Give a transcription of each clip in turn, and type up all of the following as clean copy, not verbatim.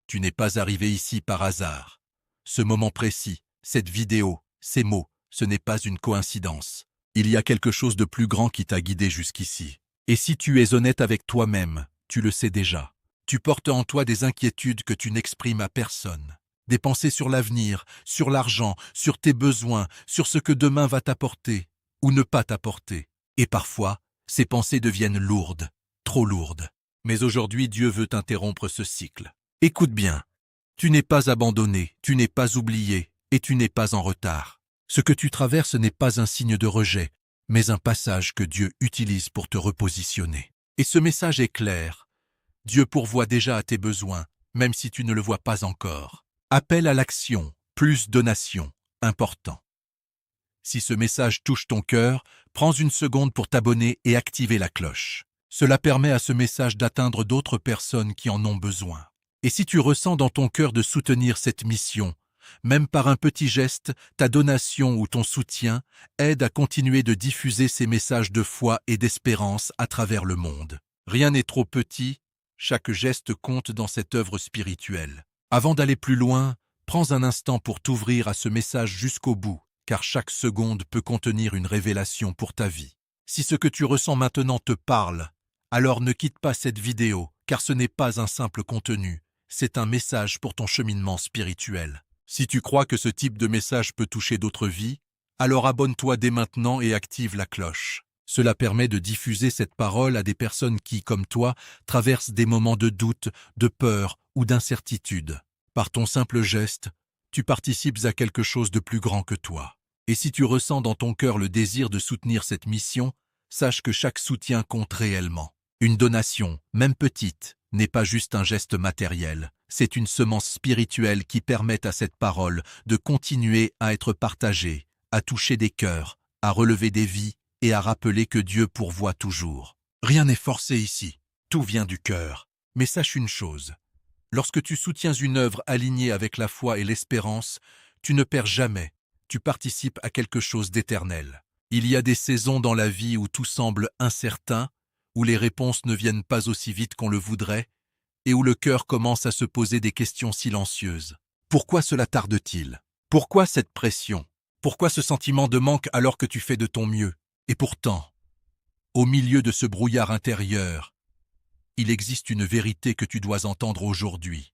Tu n'es pas arrivé ici par hasard. Ce moment précis, cette vidéo, ces mots, ce n'est pas une coïncidence. Il y a quelque chose de plus grand qui t'a guidé jusqu'ici. Et si tu es honnête avec toi-même, tu le sais déjà. Tu portes en toi des inquiétudes que tu n'exprimes à personne. Des pensées sur l'avenir, sur l'argent, sur tes besoins, sur ce que demain va t'apporter ou ne pas t'apporter. Et parfois, ces pensées deviennent lourdes, trop lourdes. Mais aujourd'hui, Dieu veut interrompre ce cycle. Écoute bien, tu n'es pas abandonné, tu n'es pas oublié et tu n'es pas en retard. Ce que tu traverses n'est pas un signe de rejet, mais un passage que Dieu utilise pour te repositionner. Et ce message est clair. Dieu pourvoit déjà à tes besoins, même si tu ne le vois pas encore. Appel à l'action, plus donation, important. Si ce message touche ton cœur, prends une seconde pour t'abonner et activer la cloche. Cela permet à ce message d'atteindre d'autres personnes qui en ont besoin. Et si tu ressens dans ton cœur de soutenir cette mission, même par un petit geste, ta donation ou ton soutien aide à continuer de diffuser ces messages de foi et d'espérance à travers le monde. Rien n'est trop petit, chaque geste compte dans cette œuvre spirituelle. Avant d'aller plus loin, prends un instant pour t'ouvrir à ce message jusqu'au bout, car chaque seconde peut contenir une révélation pour ta vie. Si ce que tu ressens maintenant te parle, alors ne quitte pas cette vidéo, car ce n'est pas un simple contenu, c'est un message pour ton cheminement spirituel. Si tu crois que ce type de message peut toucher d'autres vies, alors abonne-toi dès maintenant et active la cloche. Cela permet de diffuser cette parole à des personnes qui, comme toi, traversent des moments de doute, de peur ou d'incertitude. Par ton simple geste, tu participes à quelque chose de plus grand que toi. Et si tu ressens dans ton cœur le désir de soutenir cette mission, sache que chaque soutien compte réellement. Une donation, même petite, n'est pas juste un geste matériel, c'est une semence spirituelle qui permet à cette parole de continuer à être partagée, à toucher des cœurs, à relever des vies et à rappeler que Dieu pourvoit toujours. Rien n'est forcé ici, tout vient du cœur. Mais sache une chose, lorsque tu soutiens une œuvre alignée avec la foi et l'espérance, tu ne perds jamais, tu participes à quelque chose d'éternel. Il y a des saisons dans la vie où tout semble incertain, où les réponses ne viennent pas aussi vite qu'on le voudrait, et où le cœur commence à se poser des questions silencieuses. Pourquoi cela tarde-t-il? Pourquoi cette pression? Pourquoi ce sentiment de manque alors que tu fais de ton mieux? Et pourtant, au milieu de ce brouillard intérieur, il existe une vérité que tu dois entendre aujourd'hui.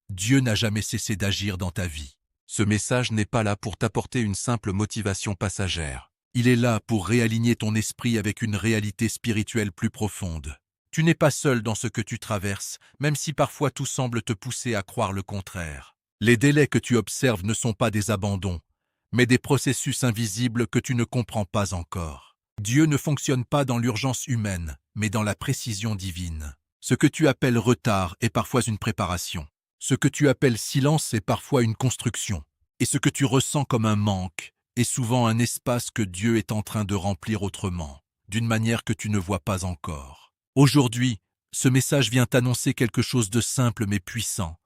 Dieu n'a jamais cessé d'agir dans ta vie. Ce message n'est pas là pour t'apporter une simple motivation passagère. Il est là pour réaligner ton esprit avec une réalité spirituelle plus profonde. Tu n'es pas seul dans ce que tu traverses, même si parfois tout semble te pousser à croire le contraire. Les délais que tu observes ne sont pas des abandons, mais des processus invisibles que tu ne comprends pas encore. Dieu ne fonctionne pas dans l'urgence humaine, mais dans la précision divine. Ce que tu appelles retard est parfois une préparation. Ce que tu appelles silence est parfois une construction. Et ce que tu ressens comme un manque est souvent un espace que Dieu est en train de remplir autrement, d'une manière que tu ne vois pas encore. Aujourd'hui, ce message vient t'annoncer quelque chose de simple mais puissant.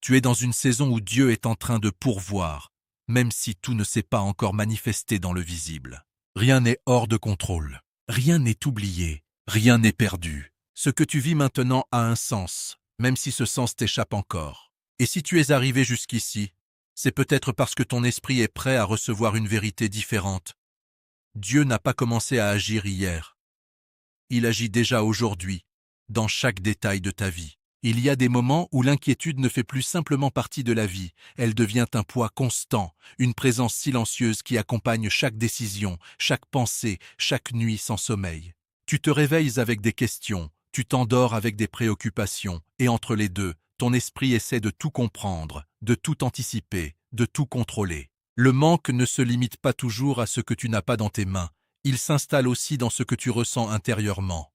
Tu es dans une saison où Dieu est en train de pourvoir, même si tout ne s'est pas encore manifesté dans le visible. Rien n'est hors de contrôle, rien n'est oublié, rien n'est perdu. Ce que tu vis maintenant a un sens, même si ce sens t'échappe encore. Et si tu es arrivé jusqu'ici, c'est peut-être parce que ton esprit est prêt à recevoir une vérité différente. Dieu n'a pas commencé à agir hier. Il agit déjà aujourd'hui, dans chaque détail de ta vie. Il y a des moments où l'inquiétude ne fait plus simplement partie de la vie, elle devient un poids constant, une présence silencieuse qui accompagne chaque décision, chaque pensée, chaque nuit sans sommeil. Tu te réveilles avec des questions, tu t'endors avec des préoccupations, et entre les deux, ton esprit essaie de tout comprendre, de tout anticiper, de tout contrôler. Le manque ne se limite pas toujours à ce que tu n'as pas dans tes mains, il s'installe aussi dans ce que tu ressens intérieurement.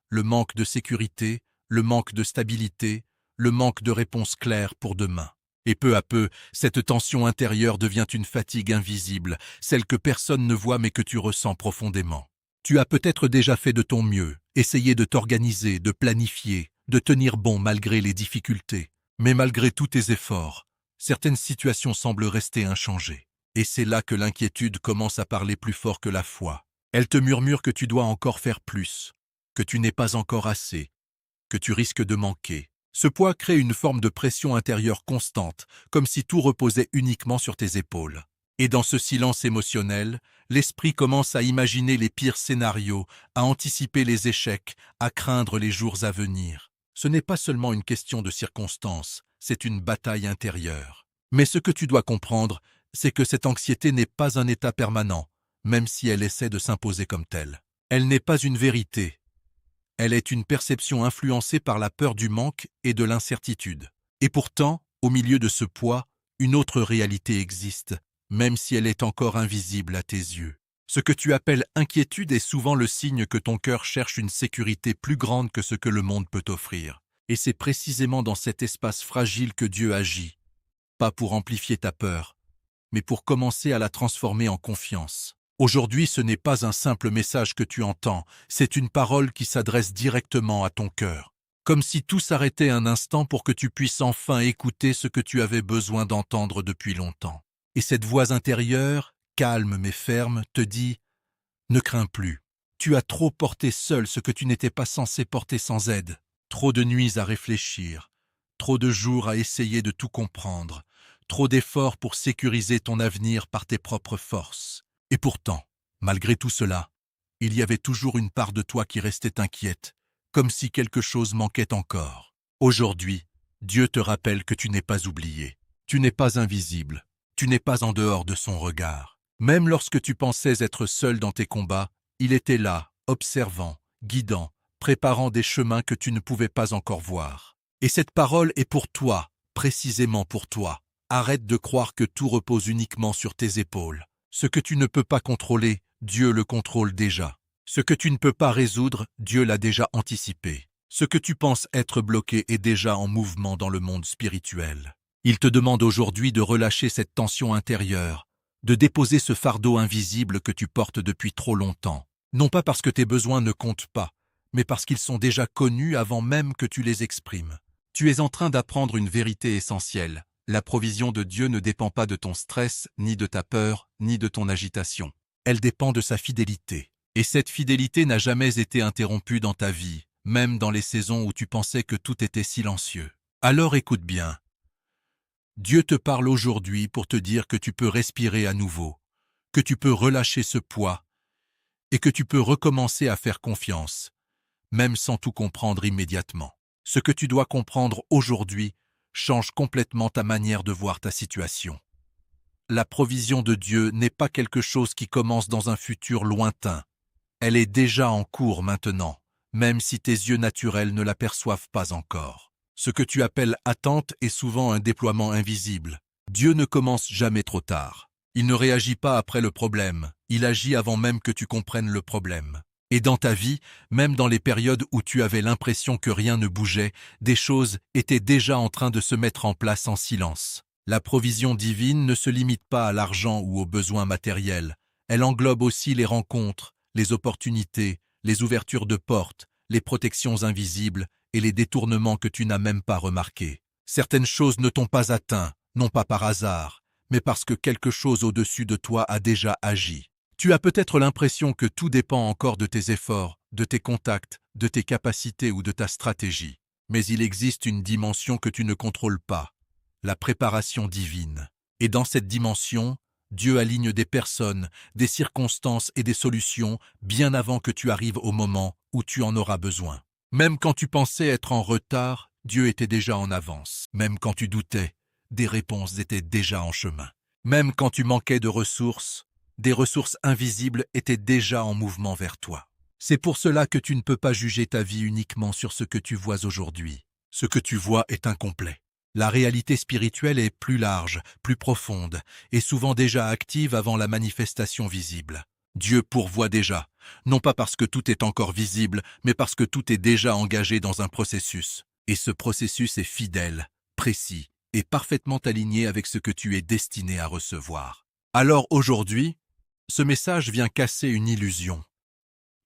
Le manque de sécurité, le manque de stabilité, le manque de réponses claires pour demain. Et peu à peu, cette tension intérieure devient une fatigue invisible, celle que personne ne voit mais que tu ressens profondément. Tu as peut-être déjà fait de ton mieux, essayé de t'organiser, de planifier, de tenir bon malgré les difficultés. Mais malgré tous tes efforts, certaines situations semblent rester inchangées. Et c'est là que l'inquiétude commence à parler plus fort que la foi. Elle te murmure que tu dois encore faire plus, que tu n'es pas encore assez, que tu risques de manquer. Ce poids crée une forme de pression intérieure constante, comme si tout reposait uniquement sur tes épaules. Et dans ce silence émotionnel, l'esprit commence à imaginer les pires scénarios, à anticiper les échecs, à craindre les jours à venir. Ce n'est pas seulement une question de circonstances, c'est une bataille intérieure. Mais ce que tu dois comprendre, c'est que cette anxiété n'est pas un état permanent, même si elle essaie de s'imposer comme telle. Elle n'est pas une vérité. Elle est une perception influencée par la peur du manque et de l'incertitude. Et pourtant, au milieu de ce poids, une autre réalité existe, même si elle est encore invisible à tes yeux. Ce que tu appelles inquiétude est souvent le signe que ton cœur cherche une sécurité plus grande que ce que le monde peut offrir. Et c'est précisément dans cet espace fragile que Dieu agit, pas pour amplifier ta peur, mais pour commencer à la transformer en confiance. Aujourd'hui, ce n'est pas un simple message que tu entends, c'est une parole qui s'adresse directement à ton cœur. Comme si tout s'arrêtait un instant pour que tu puisses enfin écouter ce que tu avais besoin d'entendre depuis longtemps. Et cette voix intérieure, calme mais ferme, te dit « Ne crains plus. Tu as trop porté seul ce que tu n'étais pas censé porter sans aide. Trop de nuits à réfléchir, trop de jours à essayer de tout comprendre, trop d'efforts pour sécuriser ton avenir par tes propres forces. Et pourtant, malgré tout cela, il y avait toujours une part de toi qui restait inquiète, comme si quelque chose manquait encore. Aujourd'hui, Dieu te rappelle que tu n'es pas oublié, tu n'es pas invisible, tu n'es pas en dehors de son regard. Même lorsque tu pensais être seul dans tes combats, il était là, observant, guidant, préparant des chemins que tu ne pouvais pas encore voir. Et cette parole est pour toi, précisément pour toi. Arrête de croire que tout repose uniquement sur tes épaules. Ce que tu ne peux pas contrôler, Dieu le contrôle déjà. Ce que tu ne peux pas résoudre, Dieu l'a déjà anticipé. Ce que tu penses être bloqué est déjà en mouvement dans le monde spirituel. Il te demande aujourd'hui de relâcher cette tension intérieure, de déposer ce fardeau invisible que tu portes depuis trop longtemps. Non pas parce que tes besoins ne comptent pas, mais parce qu'ils sont déjà connus avant même que tu les exprimes. Tu es en train d'apprendre une vérité essentielle. La provision de Dieu ne dépend pas de ton stress, ni de ta peur, ni de ton agitation. Elle dépend de sa fidélité. Et cette fidélité n'a jamais été interrompue dans ta vie, même dans les saisons où tu pensais que tout était silencieux. Alors écoute bien. Dieu te parle aujourd'hui pour te dire que tu peux respirer à nouveau, que tu peux relâcher ce poids et que tu peux recommencer à faire confiance, même sans tout comprendre immédiatement. Ce que tu dois comprendre aujourd'hui change complètement ta manière de voir ta situation. La provision de Dieu n'est pas quelque chose qui commence dans un futur lointain. Elle est déjà en cours maintenant, même si tes yeux naturels ne l'aperçoivent pas encore. Ce que tu appelles attente est souvent un déploiement invisible. Dieu ne commence jamais trop tard. Il ne réagit pas après le problème, il agit avant même que tu comprennes le problème. Et dans ta vie, même dans les périodes où tu avais l'impression que rien ne bougeait, des choses étaient déjà en train de se mettre en place en silence. La provision divine ne se limite pas à l'argent ou aux besoins matériels. Elle englobe aussi les rencontres, les opportunités, les ouvertures de portes, les protections invisibles et les détournements que tu n'as même pas remarqués. Certaines choses ne t'ont pas atteint, non pas par hasard, mais parce que quelque chose au-dessus de toi a déjà agi. Tu as peut-être l'impression que tout dépend encore de tes efforts, de tes contacts, de tes capacités ou de ta stratégie. Mais il existe une dimension que tu ne contrôles pas, la préparation divine. Et dans cette dimension, Dieu aligne des personnes, des circonstances et des solutions bien avant que tu arrives au moment où tu en auras besoin. Même quand tu pensais être en retard, Dieu était déjà en avance. Même quand tu doutais, des réponses étaient déjà en chemin. Même quand tu manquais de ressources, des ressources invisibles étaient déjà en mouvement vers toi. C'est pour cela que tu ne peux pas juger ta vie uniquement sur ce que tu vois aujourd'hui. Ce que tu vois est incomplet. La réalité spirituelle est plus large, plus profonde, et souvent déjà active avant la manifestation visible. Dieu pourvoit déjà, non pas parce que tout est encore visible, mais parce que tout est déjà engagé dans un processus. Et ce processus est fidèle, précis, et parfaitement aligné avec ce que tu es destiné à recevoir. Alors aujourd'hui, ce message vient casser une illusion.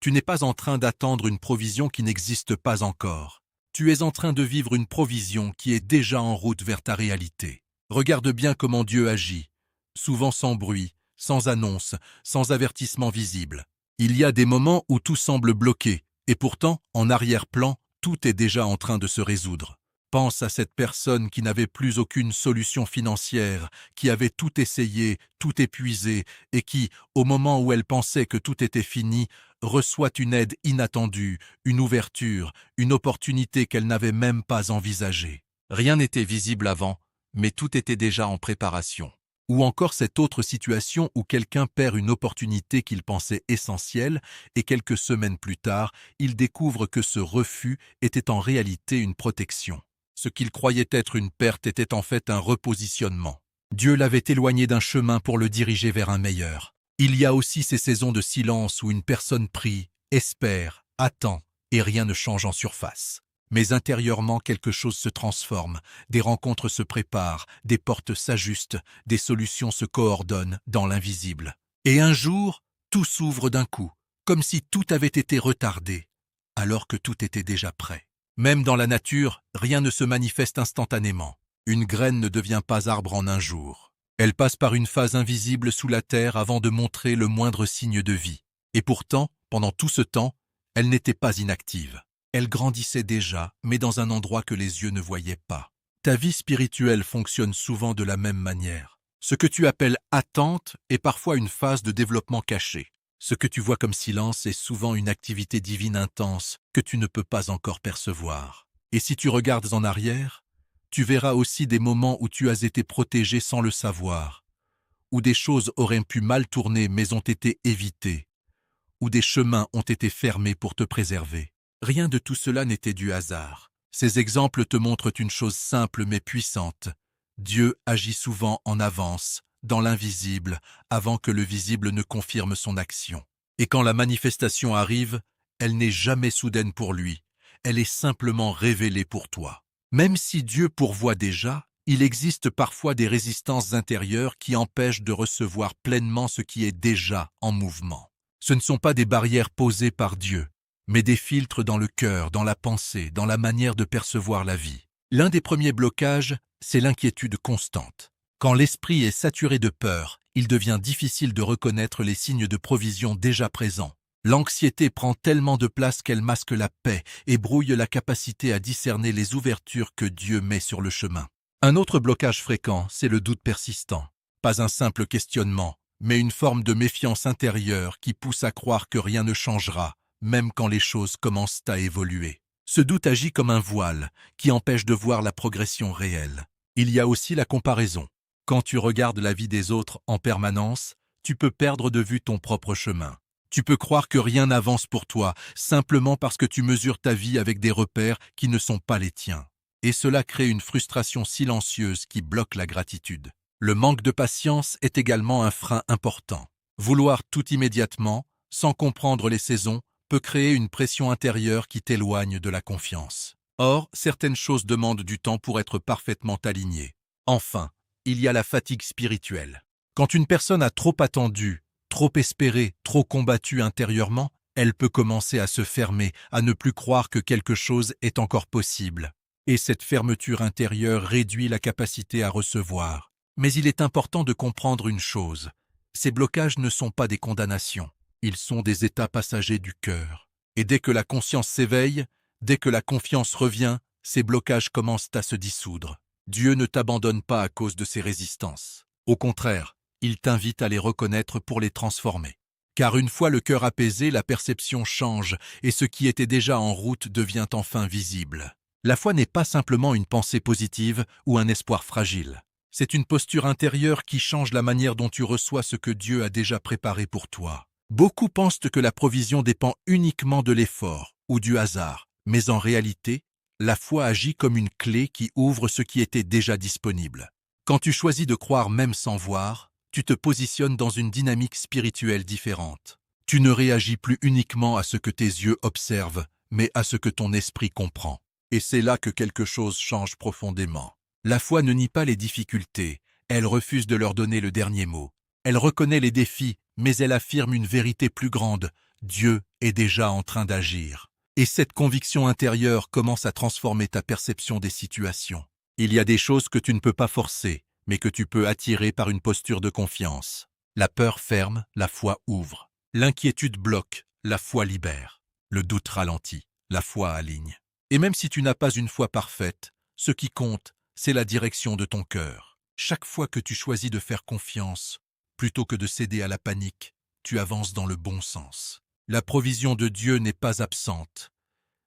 Tu n'es pas en train d'attendre une provision qui n'existe pas encore. Tu es en train de vivre une provision qui est déjà en route vers ta réalité. Regarde bien comment Dieu agit, souvent sans bruit, sans annonce, sans avertissement visible. Il y a des moments où tout semble bloqué, et pourtant, en arrière-plan, tout est déjà en train de se résoudre. Pense à cette personne qui n'avait plus aucune solution financière, qui avait tout essayé, tout épuisé, et qui, au moment où elle pensait que tout était fini, reçoit une aide inattendue, une ouverture, une opportunité qu'elle n'avait même pas envisagée. Rien n'était visible avant, mais tout était déjà en préparation. Ou encore cette autre situation où quelqu'un perd une opportunité qu'il pensait essentielle et quelques semaines plus tard, il découvre que ce refus était en réalité une protection. Ce qu'il croyait être une perte était en fait un repositionnement. Dieu l'avait éloigné d'un chemin pour le diriger vers un meilleur. Il y a aussi ces saisons de silence où une personne prie, espère, attend, et rien ne change en surface. Mais intérieurement, quelque chose se transforme, des rencontres se préparent, des portes s'ajustent, des solutions se coordonnent dans l'invisible. Et un jour, tout s'ouvre d'un coup, comme si tout avait été retardé, alors que tout était déjà prêt. Même dans la nature, rien ne se manifeste instantanément. Une graine ne devient pas arbre en un jour. Elle passe par une phase invisible sous la terre avant de montrer le moindre signe de vie. Et pourtant, pendant tout ce temps, elle n'était pas inactive. Elle grandissait déjà, mais dans un endroit que les yeux ne voyaient pas. Ta vie spirituelle fonctionne souvent de la même manière. Ce que tu appelles attente est parfois une phase de développement caché. Ce que tu vois comme silence est souvent une activité divine intense que tu ne peux pas encore percevoir. Et si tu regardes en arrière, tu verras aussi des moments où tu as été protégé sans le savoir, où des choses auraient pu mal tourner mais ont été évitées, où des chemins ont été fermés pour te préserver. Rien de tout cela n'était du hasard. Ces exemples te montrent une chose simple mais puissante. Dieu agit souvent en avance, dans l'invisible, avant que le visible ne confirme son action. Et quand la manifestation arrive, elle n'est jamais soudaine pour lui, elle est simplement révélée pour toi. Même si Dieu pourvoit déjà, il existe parfois des résistances intérieures qui empêchent de recevoir pleinement ce qui est déjà en mouvement. Ce ne sont pas des barrières posées par Dieu, mais des filtres dans le cœur, dans la pensée, dans la manière de percevoir la vie. L'un des premiers blocages, c'est l'inquiétude constante. Quand l'esprit est saturé de peur, il devient difficile de reconnaître les signes de provision déjà présents. L'anxiété prend tellement de place qu'elle masque la paix et brouille la capacité à discerner les ouvertures que Dieu met sur le chemin. Un autre blocage fréquent, c'est le doute persistant. Pas un simple questionnement, mais une forme de méfiance intérieure qui pousse à croire que rien ne changera, même quand les choses commencent à évoluer. Ce doute agit comme un voile qui empêche de voir la progression réelle. Il y a aussi la comparaison. Quand tu regardes la vie des autres en permanence, tu peux perdre de vue ton propre chemin. Tu peux croire que rien n'avance pour toi, simplement parce que tu mesures ta vie avec des repères qui ne sont pas les tiens. Et cela crée une frustration silencieuse qui bloque la gratitude. Le manque de patience est également un frein important. Vouloir tout immédiatement, sans comprendre les saisons, peut créer une pression intérieure qui t'éloigne de la confiance. Or, certaines choses demandent du temps pour être parfaitement alignées. Enfin, il y a la fatigue spirituelle. Quand une personne a trop attendu, trop espéré, trop combattu intérieurement, elle peut commencer à se fermer, à ne plus croire que quelque chose est encore possible. Et cette fermeture intérieure réduit la capacité à recevoir. Mais il est important de comprendre une chose. Ces blocages ne sont pas des condamnations. Ils sont des états passagers du cœur. Et dès que la conscience s'éveille, dès que la confiance revient, ces blocages commencent à se dissoudre. Dieu ne t'abandonne pas à cause de ces résistances. Au contraire, il t'invite à les reconnaître pour les transformer. Car une fois le cœur apaisé, la perception change et ce qui était déjà en route devient enfin visible. La foi n'est pas simplement une pensée positive ou un espoir fragile. C'est une posture intérieure qui change la manière dont tu reçois ce que Dieu a déjà préparé pour toi. Beaucoup pensent que la provision dépend uniquement de l'effort ou du hasard, mais en réalité, la foi agit comme une clé qui ouvre ce qui était déjà disponible. Quand tu choisis de croire même sans voir, tu te positionnes dans une dynamique spirituelle différente. Tu ne réagis plus uniquement à ce que tes yeux observent, mais à ce que ton esprit comprend. Et c'est là que quelque chose change profondément. La foi ne nie pas les difficultés, elle refuse de leur donner le dernier mot. Elle reconnaît les défis, mais elle affirme une vérité plus grande. Dieu est déjà en train d'agir. Et cette conviction intérieure commence à transformer ta perception des situations. Il y a des choses que tu ne peux pas forcer, mais que tu peux attirer par une posture de confiance. La peur ferme, la foi ouvre. L'inquiétude bloque, la foi libère. Le doute ralentit, la foi aligne. Et même si tu n'as pas une foi parfaite, Ce qui compte, c'est la direction de ton cœur. Chaque fois que tu choisis de faire confiance, plutôt que de céder à la panique, tu avances dans le bon sens. La provision de Dieu n'est pas absente.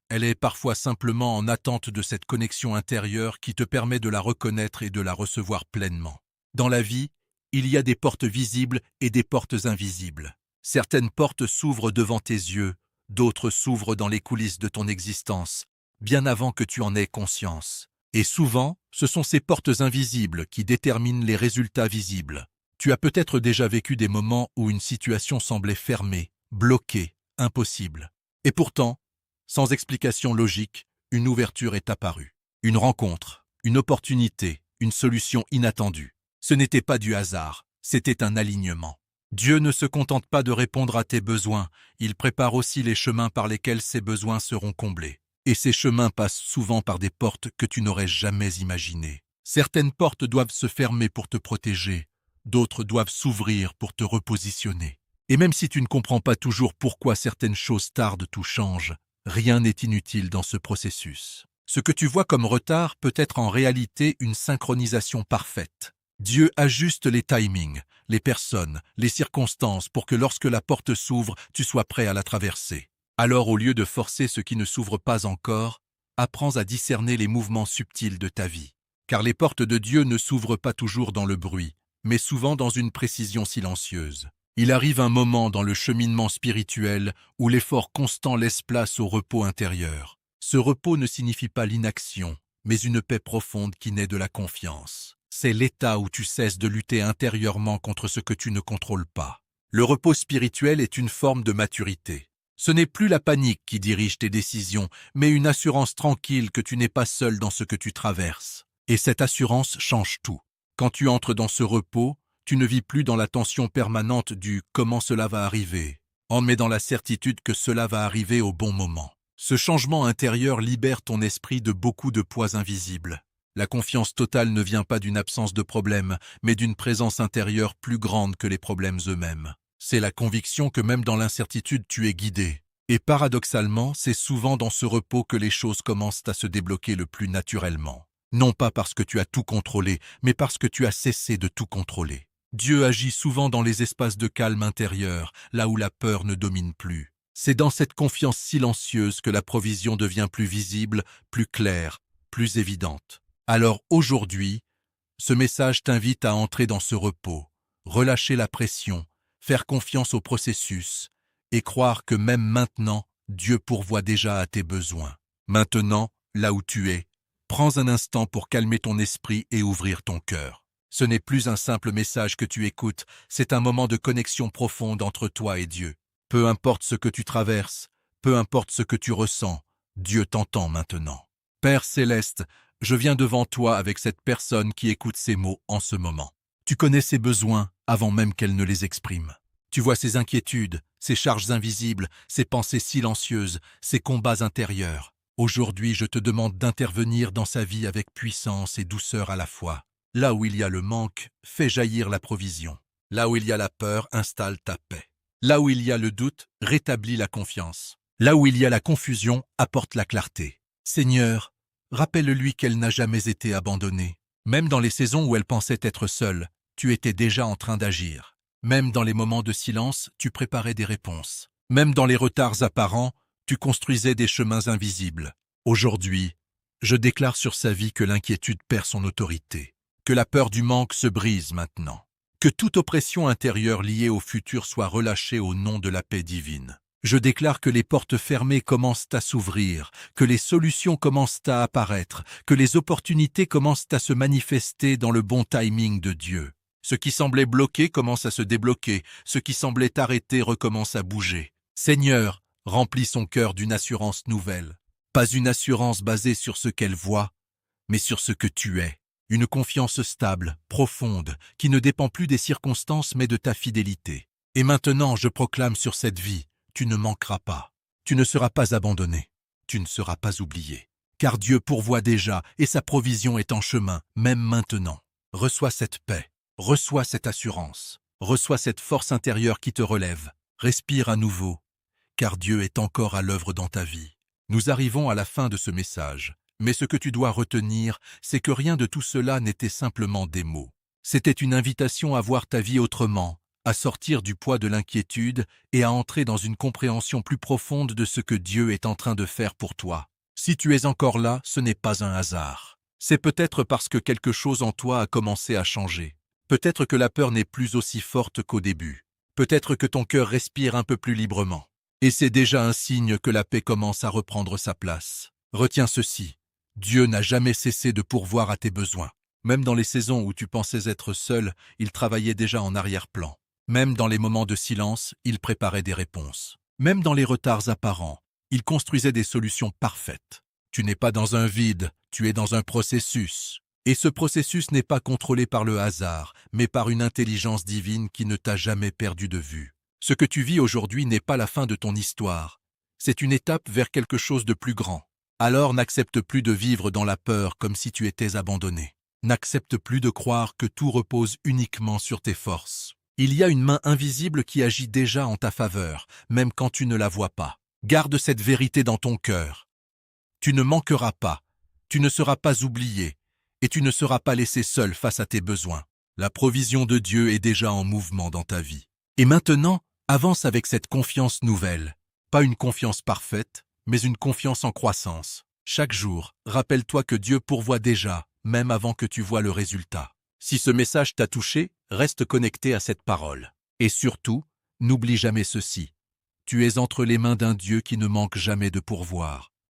Elle est parfois simplement en attente de cette connexion intérieure qui te permet de la reconnaître et de la recevoir pleinement. Dans la vie, il y a des portes visibles et des portes invisibles. Certaines portes s'ouvrent devant tes yeux, d'autres s'ouvrent dans les coulisses de ton existence, bien avant que tu en aies conscience. Et souvent, ce sont ces portes invisibles qui déterminent les résultats visibles. Tu as peut-être déjà vécu des moments où une situation semblait fermée, bloquée, impossible. Et pourtant, sans explication logique, une ouverture est apparue. Une rencontre, une opportunité, une solution inattendue. Ce n'était pas du hasard, c'était un alignement. Dieu ne se contente pas de répondre à tes besoins, il prépare aussi les chemins par lesquels ces besoins seront comblés. Et ces chemins passent souvent par des portes que tu n'aurais jamais imaginées. Certaines portes doivent se fermer pour te protéger, d'autres doivent s'ouvrir pour te repositionner. Et même si tu ne comprends pas toujours pourquoi certaines choses tardent ou changent, rien n'est inutile dans ce processus. Ce que tu vois comme retard peut être en réalité une synchronisation parfaite. Dieu ajuste les timings, les personnes, les circonstances pour que lorsque la porte s'ouvre, tu sois prêt à la traverser. Alors au lieu de forcer ce qui ne s'ouvre pas encore, apprends à discerner les mouvements subtils de ta vie. Car les portes de Dieu ne s'ouvrent pas toujours dans le bruit, mais souvent dans une précision silencieuse. Il arrive un moment dans le cheminement spirituel où l'effort constant laisse place au repos intérieur. Ce repos ne signifie pas l'inaction, mais une paix profonde qui naît de la confiance. C'est l'état où tu cesses de lutter intérieurement contre ce que tu ne contrôles pas. Le repos spirituel est une forme de maturité. Ce n'est plus la panique qui dirige tes décisions, mais une assurance tranquille que tu n'es pas seul dans ce que tu traverses. Et cette assurance change tout. Quand tu entres dans ce repos, tu ne vis plus dans la tension permanente du « comment cela va arriver », mais dans la certitude que cela va arriver au bon moment. Ce changement intérieur libère ton esprit de beaucoup de poids invisibles. La confiance totale ne vient pas d'une absence de problème, mais d'une présence intérieure plus grande que les problèmes eux-mêmes. C'est la conviction que même dans l'incertitude tu es guidé. Et paradoxalement, c'est souvent dans ce repos que les choses commencent à se débloquer le plus naturellement. Non pas parce que tu as tout contrôlé, mais parce que tu as cessé de tout contrôler. Dieu agit souvent dans les espaces de calme intérieur, là où la peur ne domine plus. C'est dans cette confiance silencieuse que la provision devient plus visible, plus claire, plus évidente. Alors aujourd'hui, ce message t'invite à entrer dans ce repos, relâcher la pression, faire confiance au processus et croire que même maintenant, Dieu pourvoit déjà à tes besoins. Maintenant, là où tu es, prends un instant pour calmer ton esprit et ouvrir ton cœur. Ce n'est plus un simple message que tu écoutes, c'est un moment de connexion profonde entre toi et Dieu. Peu importe ce que tu traverses, peu importe ce que tu ressens, Dieu t'entend maintenant. Père céleste, je viens devant toi avec cette personne qui écoute ces mots en ce moment. Tu connais ses besoins avant même qu'elle ne les exprime. Tu vois ses inquiétudes, ses charges invisibles, ses pensées silencieuses, ses combats intérieurs. Aujourd'hui, je te demande d'intervenir dans sa vie avec puissance et douceur à la fois. Là où il y a le manque, fais jaillir la provision. Là où il y a la peur, installe ta paix. Là où il y a le doute, rétablis la confiance. Là où il y a la confusion, apporte la clarté. Seigneur, rappelle-lui qu'elle n'a jamais été abandonnée. Même dans les saisons où elle pensait être seule, tu étais déjà en train d'agir. Même dans les moments de silence, tu préparais des réponses. Même dans les retards apparents, tu construisais des chemins invisibles. Aujourd'hui, je déclare sur sa vie que l'inquiétude perd son autorité, que la peur du manque se brise maintenant, que toute oppression intérieure liée au futur soit relâchée au nom de la paix divine. Je déclare que les portes fermées commencent à s'ouvrir, que les solutions commencent à apparaître, que les opportunités commencent à se manifester dans le bon timing de Dieu. Ce qui semblait bloqué commence à se débloquer, ce qui semblait arrêté recommence à bouger. Seigneur, remplis son cœur d'une assurance nouvelle. Pas une assurance basée sur ce qu'elle voit, mais sur ce que tu es. Une confiance stable, profonde, qui ne dépend plus des circonstances mais de ta fidélité. Et maintenant, je proclame sur cette vie, tu ne manqueras pas. Tu ne seras pas abandonné. Tu ne seras pas oublié. Car Dieu pourvoit déjà et sa provision est en chemin, même maintenant. Reçois cette paix. Reçois cette assurance, reçois cette force intérieure qui te relève. Respire à nouveau, car Dieu est encore à l'œuvre dans ta vie. Nous arrivons à la fin de ce message. Mais ce que tu dois retenir, c'est que rien de tout cela n'était simplement des mots. C'était une invitation à voir ta vie autrement, à sortir du poids de l'inquiétude et à entrer dans une compréhension plus profonde de ce que Dieu est en train de faire pour toi. Si tu es encore là, ce n'est pas un hasard. C'est peut-être parce que quelque chose en toi a commencé à changer. Peut-être que la peur n'est plus aussi forte qu'au début. Peut-être que ton cœur respire un peu plus librement. Et c'est déjà un signe que la paix commence à reprendre sa place. Retiens ceci. Dieu n'a jamais cessé de pourvoir à tes besoins. Même dans les saisons où tu pensais être seul, il travaillait déjà en arrière-plan. Même dans les moments de silence, il préparait des réponses. Même dans les retards apparents, il construisait des solutions parfaites. Tu n'es pas dans un vide, tu es dans un processus. Et ce processus n'est pas contrôlé par le hasard, mais par une intelligence divine qui ne t'a jamais perdu de vue. Ce que tu vis aujourd'hui n'est pas la fin de ton histoire. C'est une étape vers quelque chose de plus grand. Alors n'accepte plus de vivre dans la peur comme si tu étais abandonné. N'accepte plus de croire que tout repose uniquement sur tes forces. Il y a une main invisible qui agit déjà en ta faveur, même quand tu ne la vois pas. Garde cette vérité dans ton cœur. Tu ne manqueras pas, tu ne seras pas oublié, et tu ne seras pas laissé seul face à tes besoins. La provision de Dieu est déjà en mouvement dans ta vie. Et maintenant, avance avec cette confiance nouvelle. Pas une confiance parfaite, mais une confiance en croissance. Chaque jour, rappelle-toi que Dieu pourvoit déjà, même avant que tu vois le résultat. Si ce message t'a touché, reste connecté à cette parole. Et surtout, n'oublie jamais ceci. Tu es entre les mains d'un Dieu qui ne manque jamais de pourvoir.